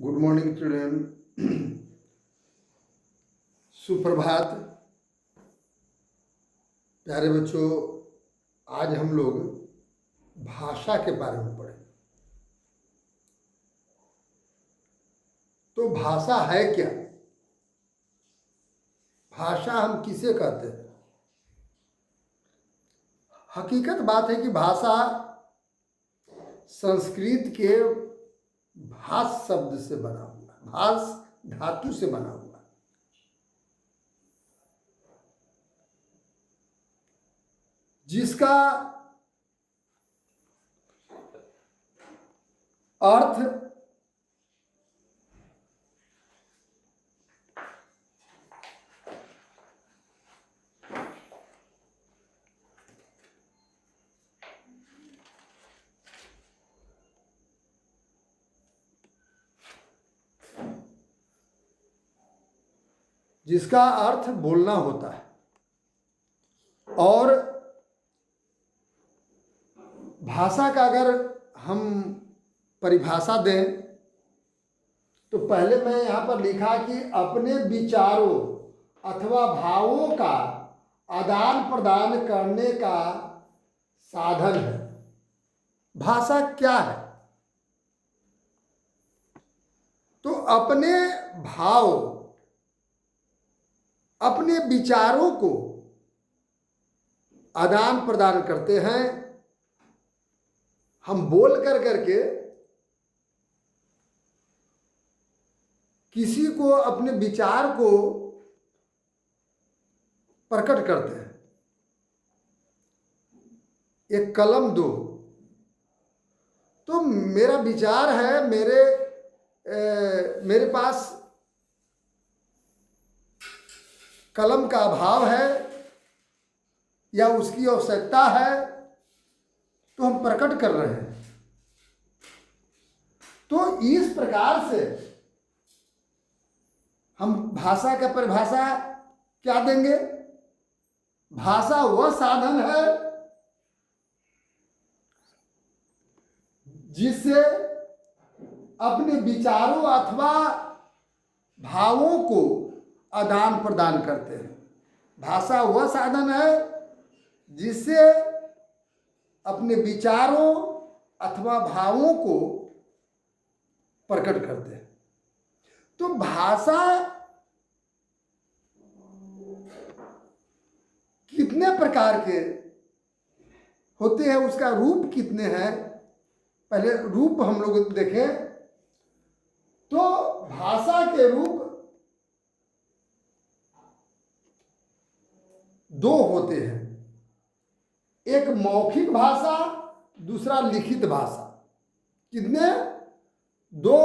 Good morning children. सुप्रभात प्यारे बच्चों। आज हम लोग भाषा के बारे में पढ़ें। तो भाषा है क्या? भाषा हम किसे कहते हैं? हकीकत बात है कि भाषा संस्कृत के भाष शब्द से बना हुआ, भाष धातु से बना हुआ। जिसका अर्थ बोलना होता है। और भाषा का अगर हम परिभाषा दें तो पहले मैं यहाँ पर लिखा कि अपने विचारों अथवा भावों का आदान प्रदान करने का साधन है। भाषा क्या है? तो अपने भाव, अपने विचारों को आदान प्रदान करते हैं। हम बोल कर करके किसी को अपने विचार को प्रकट करते हैं। एक कलम दो, तो मेरा विचार है, मेरे पास कलम का अभाव है या उसकी आवश्यकता है, तो हम प्रकट कर रहे हैं। तो इस प्रकार से हम भाषा का परिभाषा क्या देंगे? भाषा वह साधन है जिससे अपने विचारों अथवा भावों को आदान प्रदान करते हैं। भाषा वह साधन है जिससे अपने विचारों अथवा भावों को प्रकट करते हैं। तो भाषा कितने प्रकार के होते हैं, उसका रूप कितने हैं? पहले रूप हम लोग देखें तो भाषा के रूप दो होते हैं। एक मौखिक भाषा, दूसरा लिखित भाषा। कितने? दो।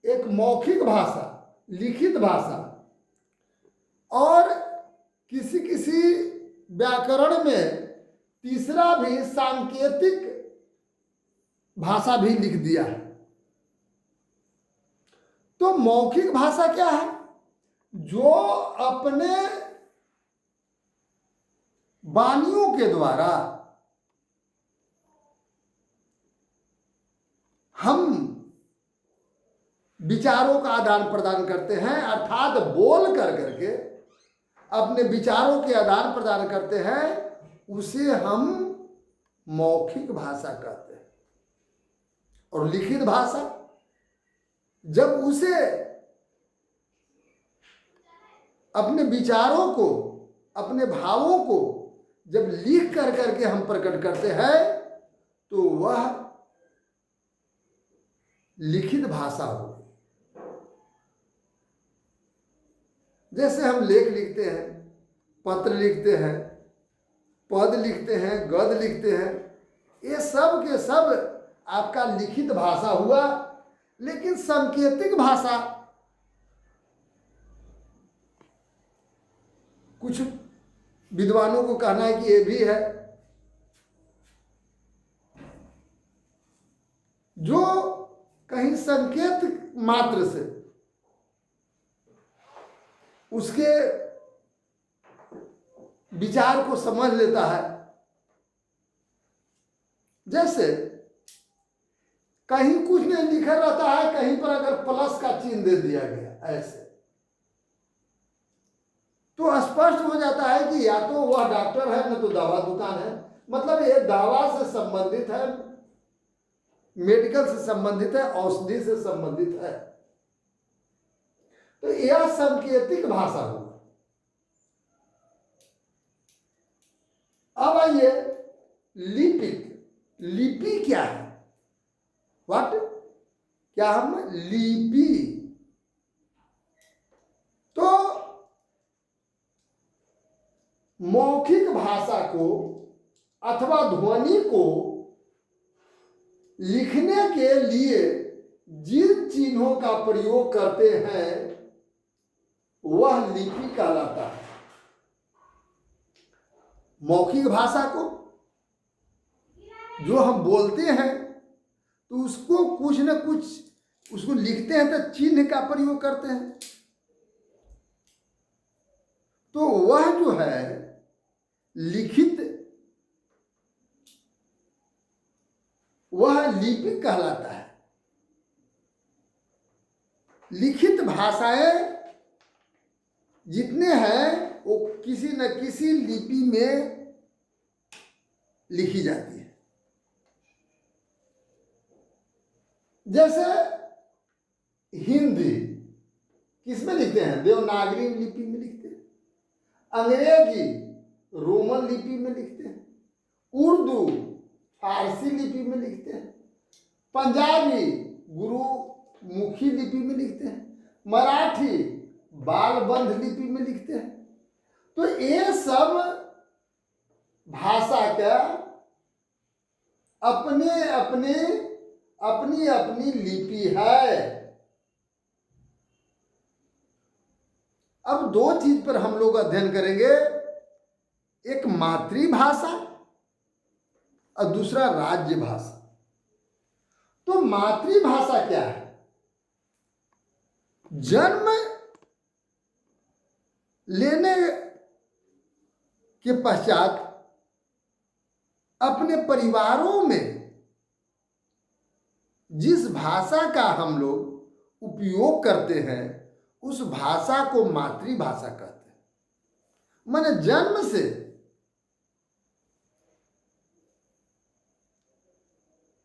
एक मौखिक भाषा, लिखित भाषा। और किसी किसी व्याकरण में तीसरा भी सांकेतिक भाषा भी लिख दिया है। तो मौखिक भाषा क्या है? जो अपने वाणियों के द्वारा हम विचारों का आदान प्रदान करते हैं, अर्थात बोल कर करके अपने विचारों के आदान प्रदान करते हैं, उसे हम मौखिक भाषा कहते हैं। और लिखित भाषा, जब उसे अपने विचारों को, अपने भावों को जब लिख कर करके हम प्रकट करते हैं, तो वह लिखित भाषा होगी। जैसे हम लेख लिखते हैं, पत्र लिखते हैं, पद लिखते हैं, गद्य लिखते हैं, ये सब के सब आपका लिखित भाषा हुआ। लेकिन सांकेतिक भाषा, कुछ विद्वानों को कहना है कि ये भी है, जो कहीं संकेत मात्र से उसके विचार को समझ लेता है। जैसे कहीं कुछ नहीं लिखा रहता है, कहीं पर अगर प्लस चिन्ह दे दिया गया ऐसे, तो स्पष्ट हो जाता है कि या तो वह डॉक्टर है न तो दवा दुकान है। मतलब ये दवा से संबंधित है, मेडिकल से संबंधित है, औषधि से संबंधित है। तो यह सांकेतिक भाषा हुआ। अब आइए लिपिक। लिपि क्या है? व्हाट? क्या हम लिपि? तो मौखिक भाषा को अथवा ध्वनि को लिखने के लिए जिन चिन्हों का प्रयोग करते हैं वह लिपि कहलाता है। मौखिक भाषा को जो हम बोलते हैं तो उसको कुछ न कुछ उसको लिखते हैं तो चिन्ह का प्रयोग करते हैं। तो वह जो है लिखित, वह लिपि कहलाता है। लिखित भाषाएं जितने हैं वो किसी न किसी लिपि में लिखी जाती है। जैसे हिंदी किसमें लिखते हैं? देवनागरी लिपि में लिखते हैं। अंग्रेजी रोमन लिपि में लिखते हैं। उर्दू फारसी लिपि में लिखते हैं। पंजाबी गुरुमुखी लिपि में लिखते हैं। मराठी बालबंध लिपि में लिखते हैं। तो ये सब भाषा का अपनी अपनी लिपि है। अब दो चीज पर हम लोग अध्ययन करेंगे, एक मातृभाषा और दूसरा राज्य भाषा। तो मातृभाषा क्या है? जन्म लेने के पश्चात अपने परिवारों में जिस भाषा का हम लोग उपयोग करते हैं उस भाषा को मातृभाषा कहते हैं। माने जन्म से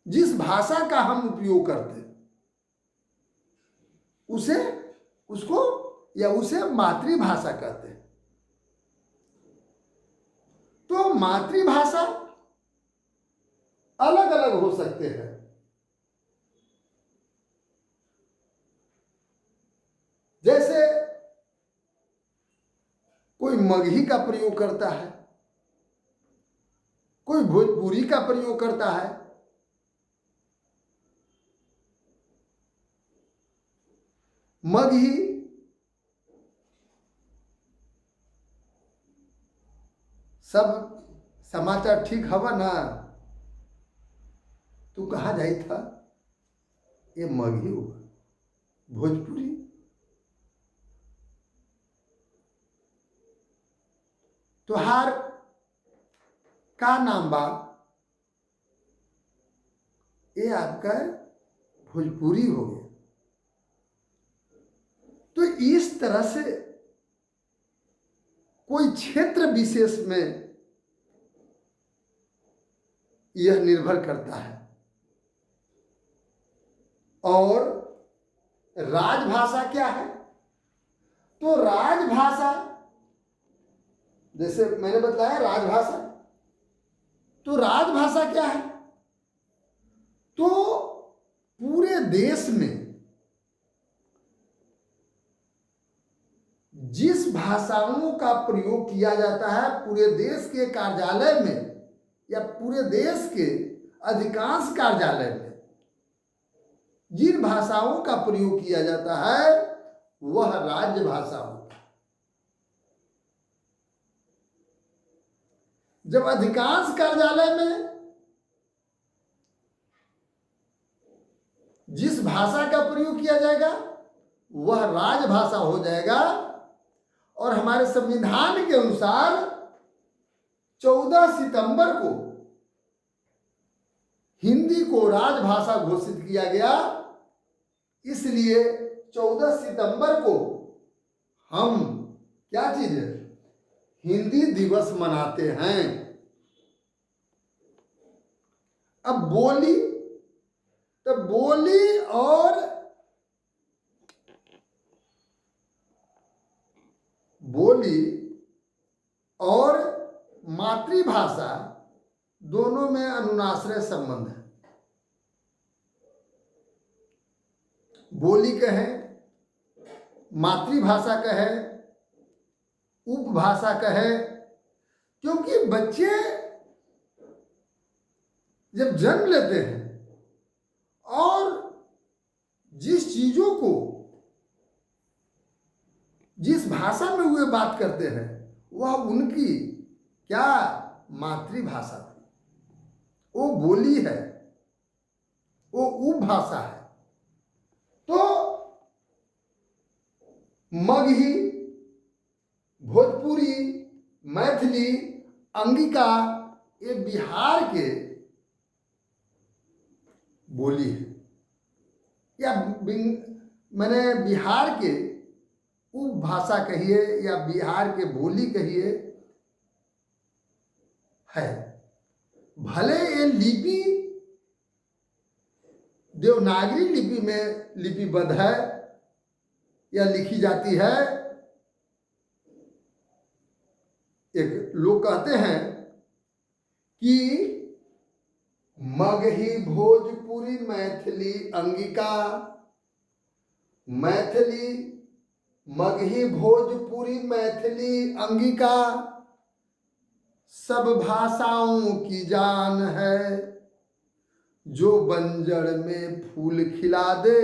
जिस भाषा का हम उपयोग करते हैं उसे मातृभाषा कहते हैं। तो मातृभाषा अलग अलग हो सकते हैं। जैसे कोई मगही का प्रयोग करता है, कोई भोजपुरी का प्रयोग करता है, मगही सब समाचार ठीक हवा ना? तू कहाँ जाई था? ये मगही होगा। भोजपुरी तुहार का नाम बा? ये आपका भोजपुरी हो गया। तो इस तरह से कोई क्षेत्र विशेष में यह निर्भर करता है। और राजभाषा क्या है? तो राजभाषा, जैसे मैंने बताया राजभाषा, तो राजभाषा क्या है? तो पूरे देश में जिस भाषाओं का प्रयोग किया जाता है, पूरे देश के कार्यालय में या पूरे देश के अधिकांश कार्यालय में जिन भाषाओं का प्रयोग किया जाता है वह राज्य भाषा होता है। जब अधिकांश कार्यालय में जिस भाषा का प्रयोग किया जाएगा वह राजभाषा हो जाएगा। और हमारे संविधान के अनुसार 14 सितंबर को हिंदी को राजभाषा घोषित किया गया। इसलिए 14 सितंबर को हम क्या चीज है, हिंदी दिवस मनाते हैं। अब बोली, तो बोली और मातृभाषा दोनों में अनुनाश्रय संबंध है। बोली कहे, मातृभाषा कहे, उपभाषा कहे, क्योंकि बच्चे जब जन्म लेते हैं और जिस चीजों को जिस भाषा में वे बात करते हैं वह उनकी क्या मातृभाषा थी, वो बोली है, वो उपभाषा है। तो मगही, भोजपुरी, मैथिली, अंगिका ये बिहार के बोली है, या मैंने बिहार के उपभाषा कहिए या बिहार के बोली कहिए है। भले ये लिपि देवनागरी लिपि में लिपिबद्ध है या लिखी जाती है। एक लोग कहते हैं कि मगही, भोजपुरी, मैथिली, अंगिका, मैथिली, मगही, भोजपुरी, मैथिली, अंगिका सब भाषाओं की जान है, जो बंजर में फूल खिला दे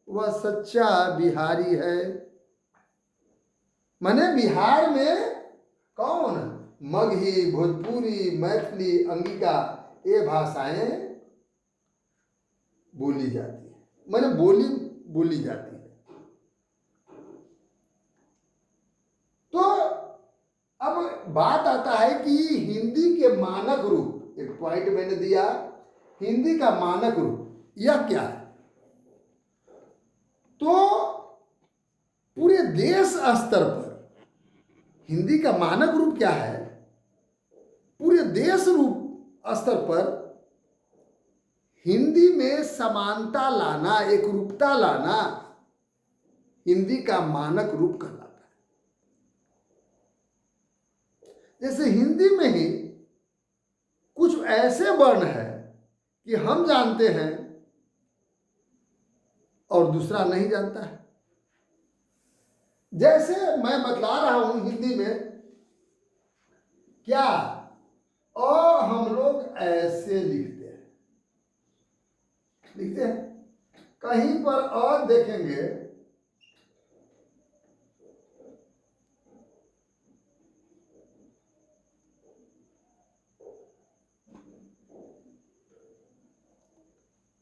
वह सच्चा बिहारी है। माने बिहार में कौन, मगही, भोजपुरी, मैथिली, अंगिका ये भाषाएं बोली जाती है, माने बोली जाती है। तो अब बात आता है कि हिंदी के मानक रूप, एक पॉइंट मैंने दिया, हिंदी का मानक रूप यह क्या है। तो पूरे देश स्तर पर हिंदी का मानक रूप क्या है, पूरे देश रूप स्तर पर हिंदी में समानता लाना, एक रूपता लाना हिंदी का मानक रूप कहलाता है। जैसे हिंदी में ही कुछ ऐसे वर्ण है कि हम जानते हैं और दूसरा नहीं जानता है। जैसे मैं बतला रहा हूं हिंदी में क्या, और हम लोग ऐसे लिखते हैं, कहीं पर और देखेंगे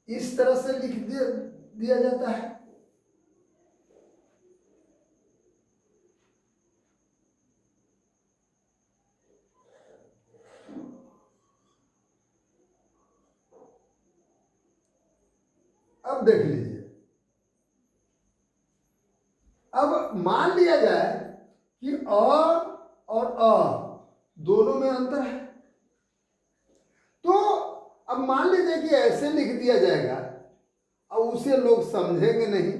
इस तरह से लिख दिया जाता है। अब देख लीजिए, अब मान लिया जाए कि अ और अ दोनों में अंतर है, तो अब मान लीजिए कि ऐसे लिख दिया जाएगा, अब उसे लोग समझेंगे नहीं,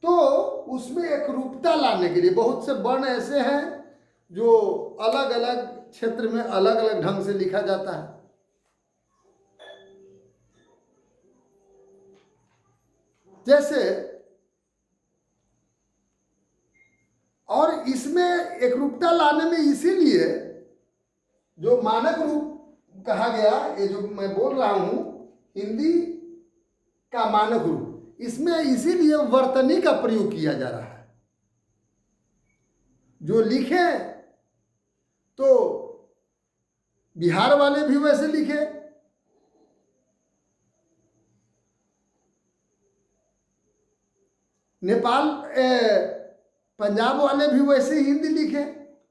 तो उसमें एक रूपता लाने के लिए बहुत से वर्ण ऐसे हैं जो अलग अलग क्षेत्र में अलग अलग ढंग से लिखा जाता है। जैसे, और इसमें एक रूपता लाने में इसीलिए जो मानक रूप कहा गया, ये जो मैं बोल रहा हूं हिंदी का मानक रूप, इसमें इसीलिए वर्तनी का प्रयोग किया जा रहा है। जो लिखे तो बिहार वाले भी वैसे लिखे, नेपाल पंजाब वाले भी वैसे हिंदी लिखे,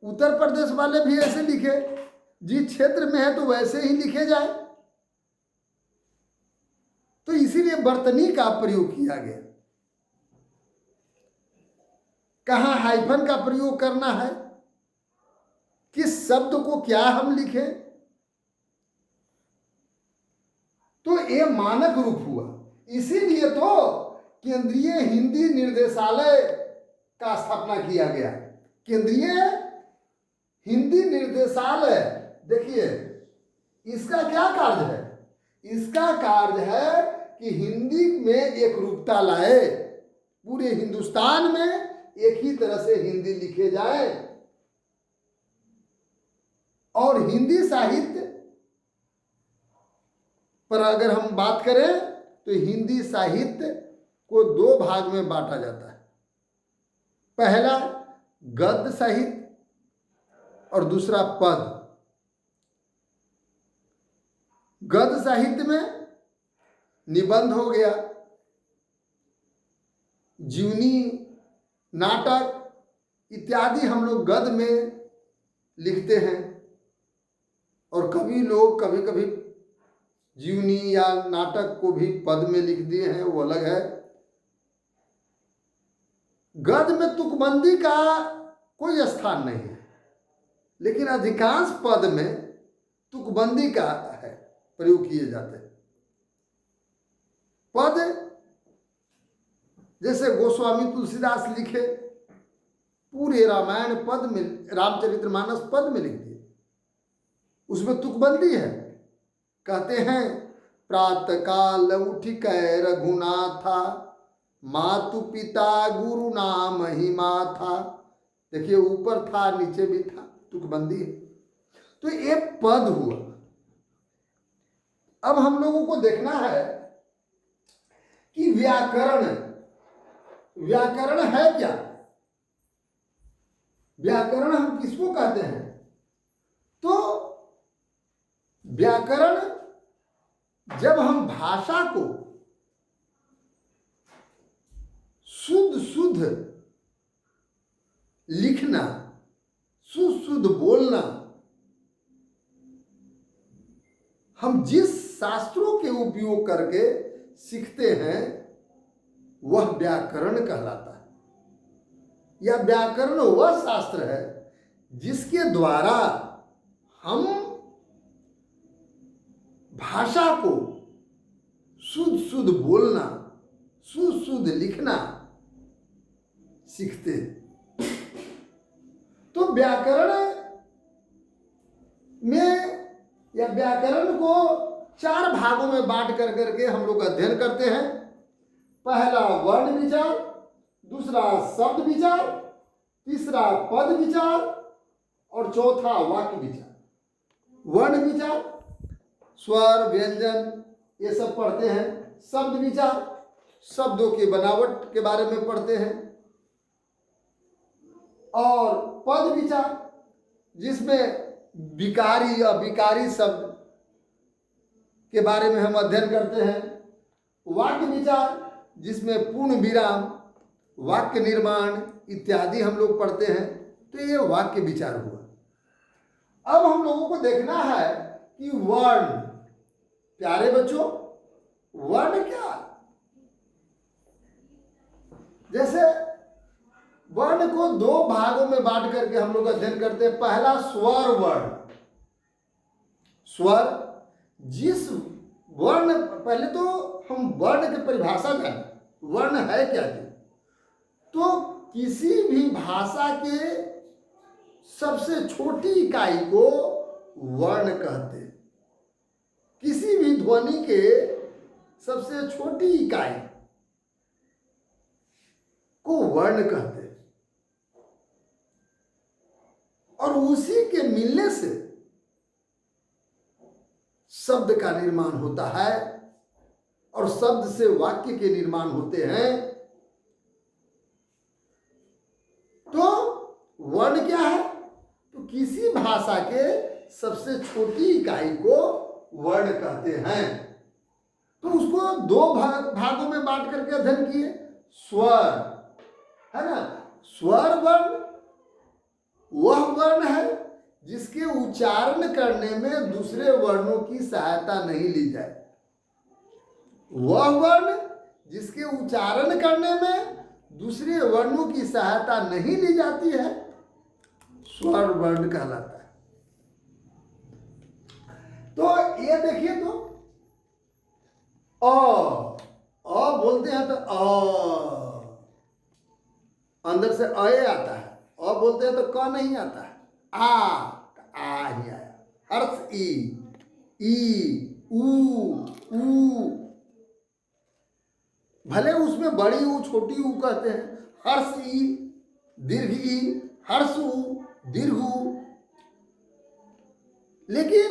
उत्तर प्रदेश वाले भी ऐसे लिखे, जिस क्षेत्र में है तो वैसे ही लिखे जाए। इसीलिए वर्तनी का प्रयोग किया गया। कहाँ हाइफन का प्रयोग करना है, किस शब्द को क्या हम लिखें, तो ये मानक रूप हुआ। इसीलिए तो केंद्रीय हिंदी निर्देशालय का स्थापना किया गया। केंद्रीय हिंदी निर्देशालय, देखिए इसका क्या कार्य है? इसका कार्य है कि हिंदी में एक रूपता लाए, पूरे हिंदुस्तान में एक ही तरह से हिंदी लिखे जाए, और हिंदी साहित्य पर अगर हम बात करें तो हिंदी साहित्य को दो भाग में बांटा जाता है। पहला गद्य साहित्य और दूसरा पद। गद्य साहित्य में निबंध हो गया, जीवनी, नाटक इत्यादि हम लोग गद्य में लिखते हैं, और कभी लोग कभी कभी जीवनी या नाटक को भी पद में लिख दिए हैं, वो अलग है। गद्य में तुकबंदी का कोई स्थान नहीं है, लेकिन अधिकांश पद में तुकबंदी का है, प्रयोग किए जाते हैं। पद जैसे गोस्वामी तुलसीदास लिखे, पूरे रामायण पद में, रामचरितमानस पद में लिख दिए, उसमें तुकबंदी है। कहते हैं प्रातः काल उठ कै रघुनाथा, मातु पिता गुरु नाम ही माथा। देखिए ऊपर था नीचे भी था, तुकबंदी है। तो ये पद हुआ। अब हम लोगों को देखना है कि व्याकरण, व्याकरण है क्या? व्याकरण हम किसको कहते हैं? तो व्याकरण जब हम भाषा को शुद्ध शुद्ध लिखना, शुद्ध शुद्ध बोलना, हम जिस शास्त्रों के उपयोग करके सीखते हैं वह व्याकरण कहलाता है। या व्याकरण वह शास्त्र है जिसके द्वारा हम भाषा को शुद्ध शुद्ध बोलना, शुद्ध शुद्ध लिखना सीखते हैं। तो व्याकरण में या व्याकरण को चार भागों में बांट कर करके हम लोग अध्ययन करते हैं। पहला वर्ण विचार, दूसरा शब्द विचार, तीसरा पद विचार और चौथा वाक्य विचार। वर्ण विचार, स्वर, व्यंजन ये सब पढ़ते हैं। शब्द विचार, शब्दों की बनावट के बारे में पढ़ते हैं। और पद विचार, जिसमें विकारी अविकारी शब्द के बारे में हम अध्ययन करते हैं। वाक्य विचार, जिसमें पूर्ण विराम, वाक्य निर्माण इत्यादि हम लोग पढ़ते हैं। तो ये वाक्य विचार हुआ। अब हम लोगों को देखना है कि वर्ण, प्यारे बच्चों, वर्ण क्या? जैसे वर्ण को दो भागों में बांट करके हम लोग अध्ययन करते हैं। पहला स्वर वर्ण। स्वर, जिस वर्ण, पहले तो हम वर्ण की परिभाषा जाने, वर्ण है क्या जी? तो किसी भी भाषा के सबसे छोटी इकाई को वर्ण कहते हैं। किसी भी ध्वनि के सबसे छोटी इकाई को वर्ण कहते हैं, और उसी के मिलने से शब्द का निर्माण होता है, और शब्द से वाक्य के निर्माण होते हैं। तो वर्ण क्या है? तो किसी भाषा के सबसे छोटी इकाई को वर्ण कहते हैं। तो उसको दो भागों में बांट करके अध्ययन किए। स्वर है ना, स्वर वर्ण वह वर्ण है जिसके उच्चारण करने में दूसरे वर्णों की सहायता नहीं ली जाए। वह वर्ण जिसके उच्चारण करने में दूसरे वर्णों की सहायता नहीं ली जाती है स्वर वर्ण कहलाता है। तो ये देखिए, तो अ बोलते हैं तो अंदर से अ आता है, बोलते हैं तो क नहीं आता है, आ ही आया। हर्ष ई ऊ, भले उसमें बड़ी ऊ छोटी ऊ कहते हैं, हर्ष ई दीर्घ ई, हर्ष ऊ दीर्घ ऊ, लेकिन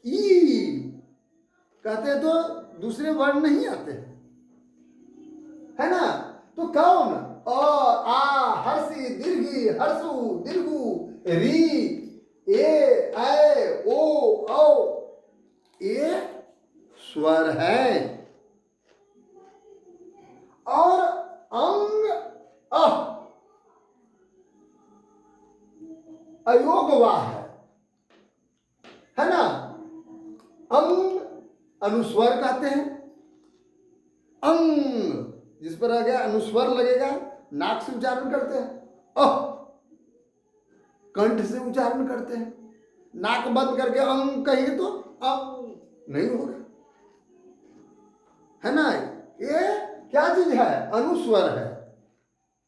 ई कहते हैं तो दूसरे वर्ण नहीं आते, है ना। तो कौन हर्षी दीर्घी हर्षु दीर्घु री ए ओ ये स्वर है। और अंग अयोगवाह है ना। अंग अनुस्वर कहते हैं, अंग जिस पर आ गया अनुस्वर लगेगा, नाक से उच्चारण करते हैं, कंठ से उच्चारण करते हैं। नाक बंद करके अंग कहिए तो अंग नहीं होगा, है ना। ये क्या चीज है? अनुस्वर है,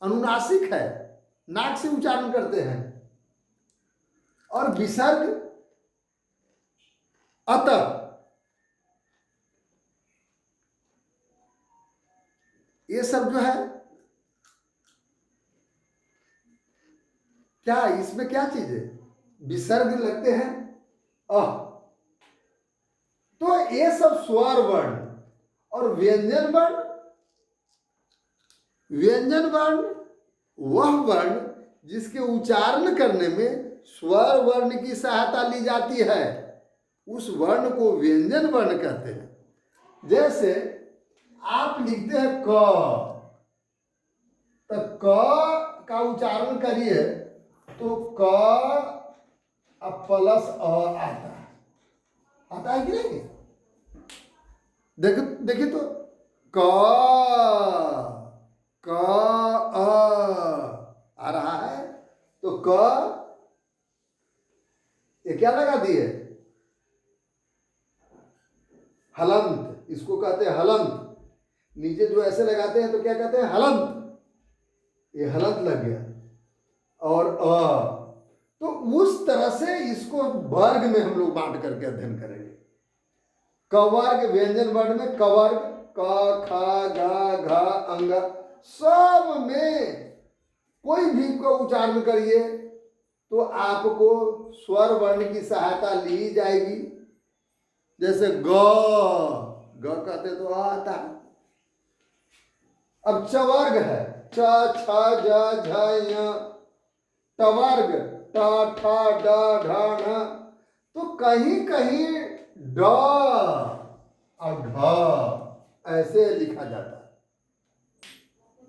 अनुनासिक है, नाक से उच्चारण करते हैं। और विसर्ग अतः, ये सब जो है क्या, इसमें क्या चीज है? विसर्ग लगते हैं तो ये सब स्वर वर्ण और व्यंजन वर्ण। व्यंजन वर्ण वह वर्ण जिसके उच्चारण करने में स्वर वर्ण की सहायता ली जाती है, उस वर्ण को व्यंजन वर्ण कहते हैं। जैसे आप लिखते हैं क, तो क का उच्चारण करिए तो क अब प्लस आता है कि नहीं? देखिए तो क आ रहा है, तो क ये क्या लगा दिए? हलंत, इसको कहते हैं हलंत। नीचे जो ऐसे लगाते हैं तो क्या कहते हैं? हलंत। ये हलंत लग गया। और तो उस तरह से इसको वर्ग में हम लोग बांट करके अध्ययन करेंगे। कवर्ग व्यंजन वर्ण में कवर्ग क ख ग घ अंग, सब में कोई भी को उच्चारण करिए तो आपको स्वर वर्ण की सहायता ली जाएगी। जैसे ग कहते तो आता है। अब चवर्ग है, च छ ज झ य, टवर्ग ट ठ ड ढ ण, तो कहीं कहीं ड और ढ ऐसे लिखा जाता है,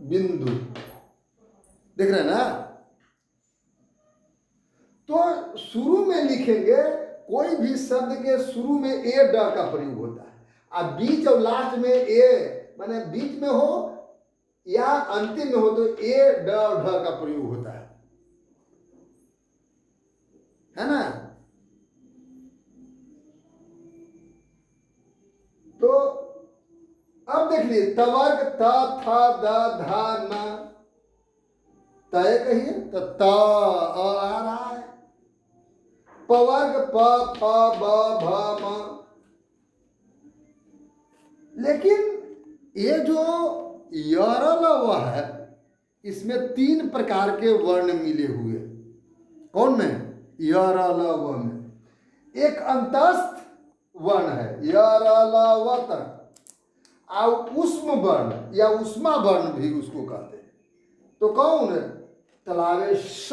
बिंदु, देख रहे हैं ना। तो शुरू में लिखेंगे, कोई भी शब्द के शुरू में ए ड का प्रयोग होता है। अब बीच और लास्ट में ए, माने बीच में हो या अंतिम में हो तो ए ड और ढ का प्रयोग होता है ना। तो अब देख लीजिए, तवर्ग त थ द ध न, तय कहिए तो त आ रहा है। पवर्ग प फ ब भ म, लेकिन ये जो यरल वह है, इसमें 3 प्रकार के वर्ण मिले हुए। कौन में? यरल व में। एक अंतस्थ वर्ण है यरलवत, और उष्म वर्ण या उष्मा वर्ण भी उसको कहते हैं। तो कौन? तलावे स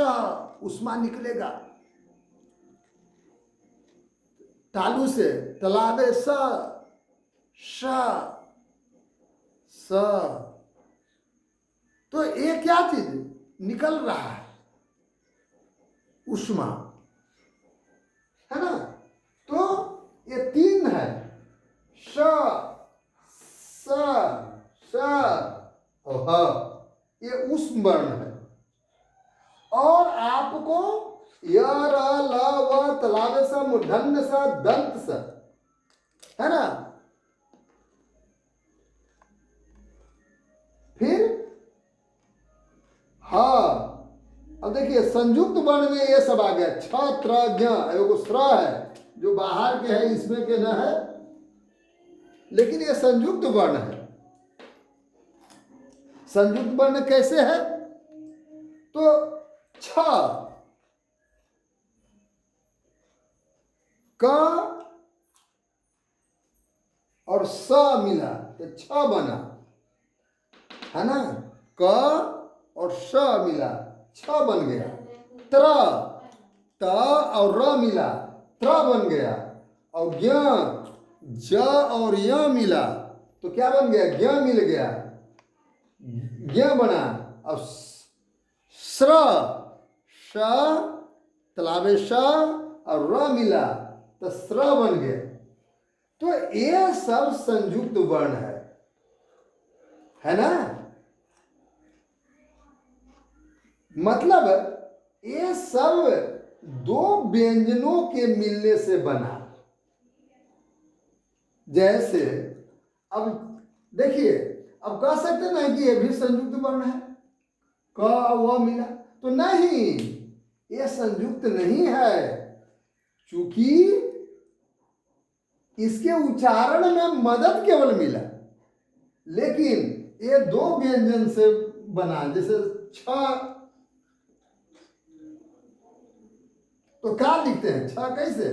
उष्मा निकलेगा, तालू से तलावे स स, तो ये क्या चीज निकल रहा है? उष्मा, है ना। तो ये 3 है, स ऊष्म वर्ण है। और आपको य र ल व तलावे स मूर्धन्य स दंत स, है ना। फिर हाँ, अब देखिए संयुक्त वर्ण में ये सब आ गया, छ त्र ज्ञ, एगो स्र है जो बाहर के है, इसमें के न है, लेकिन ये संयुक्त वर्ण है। संयुक्त वर्ण कैसे है? तो छ क और स मिला तो छ बना, है ना। क और स मिला छ बन गया। त्र, त और र मिला त्र बन गया। और ज्ञ, ज और य मिला तो क्या बन गया? ज्ञ मिल गया, ज्ञ बना। अब स्र, श तलावे श और र मिला तो स्र बन गया। तो ये सब संयुक्त वर्ण है ना। मतलब ये सब दो व्यंजनों के मिलने से बना। जैसे अब देखिए, अब कह सकते ना कि ये भी संयुक्त वर्ण है, क व मिला, तो नहीं, ये संयुक्त नहीं है, चूंकि इसके उच्चारण में मदद केवल मिला, लेकिन ये दो व्यंजन से बना। जैसे छ, तो क्या लिखते हैं? छ कैसे?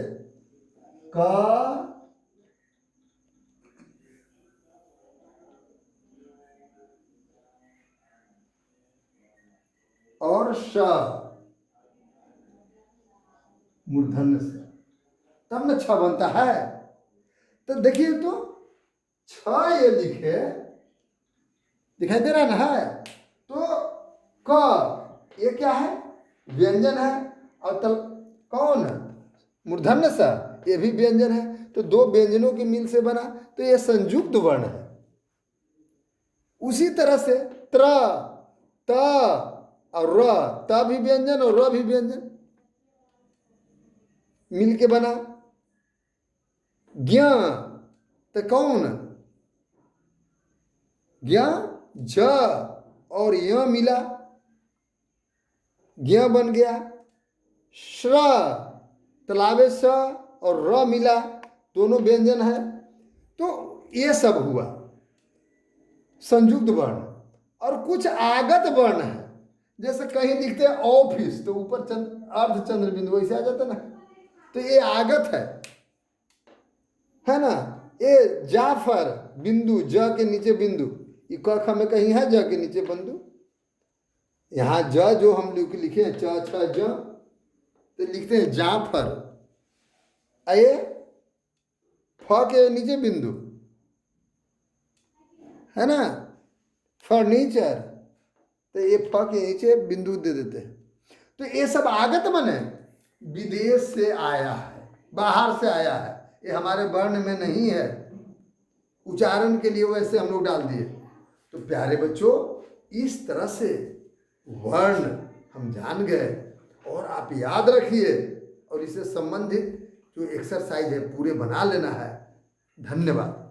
क और श मूर्धन्य से, तब न छ बनता है। तो देखिए, तो छ ये लिखे, दिखाई दे रहा ना है। तो क ये क्या है? व्यंजन है। और तल कौन? मूर्धन्य सा, ये भी व्यंजन है। तो दो व्यंजनों के मिल से बना, तो ये संयुक्त वर्ण है। उसी तरह से त्र, त और र, त भी व्यंजन और र भी व्यंजन मिल के बना। ज्ञ, तो कौन? ज्ञ, ज और य मिला, ज्ञ बन गया। श्र, तलावे स और र मिला, दोनों व्यंजन है। तो ये सब हुआ संयुक्त वर्ण। और कुछ आगत वर्ण है, जैसे कहीं लिखते हैं ऑफिस तो ऊपर अर्ध चंद्र बिंदु वैसे आ जाता ना, तो ये आगत है ना। ये जाफर, बिंदु, ज के नीचे बिंदु, ये क ख में कहीं है ज के नीचे बिंदु। यहाँ ज जो हम लिखे हैं च छ ज, तो लिखते हैं जाफर। आइए, फ के नीचे बिंदु, है ना। फर्नीचर, तो ये फ के नीचे बिंदु दे देते हैं। तो ये सब आगत मन है, विदेश से आया है, बाहर से आया है, ये हमारे वर्ण में नहीं है। उच्चारण के लिए वैसे हम लोग डाल दिए। तो प्यारे बच्चों, इस तरह से वर्ण हम जान गए, और आप याद रखिए, और इससे संबंधित जो एक्सरसाइज है पूरे बना लेना है। धन्यवाद।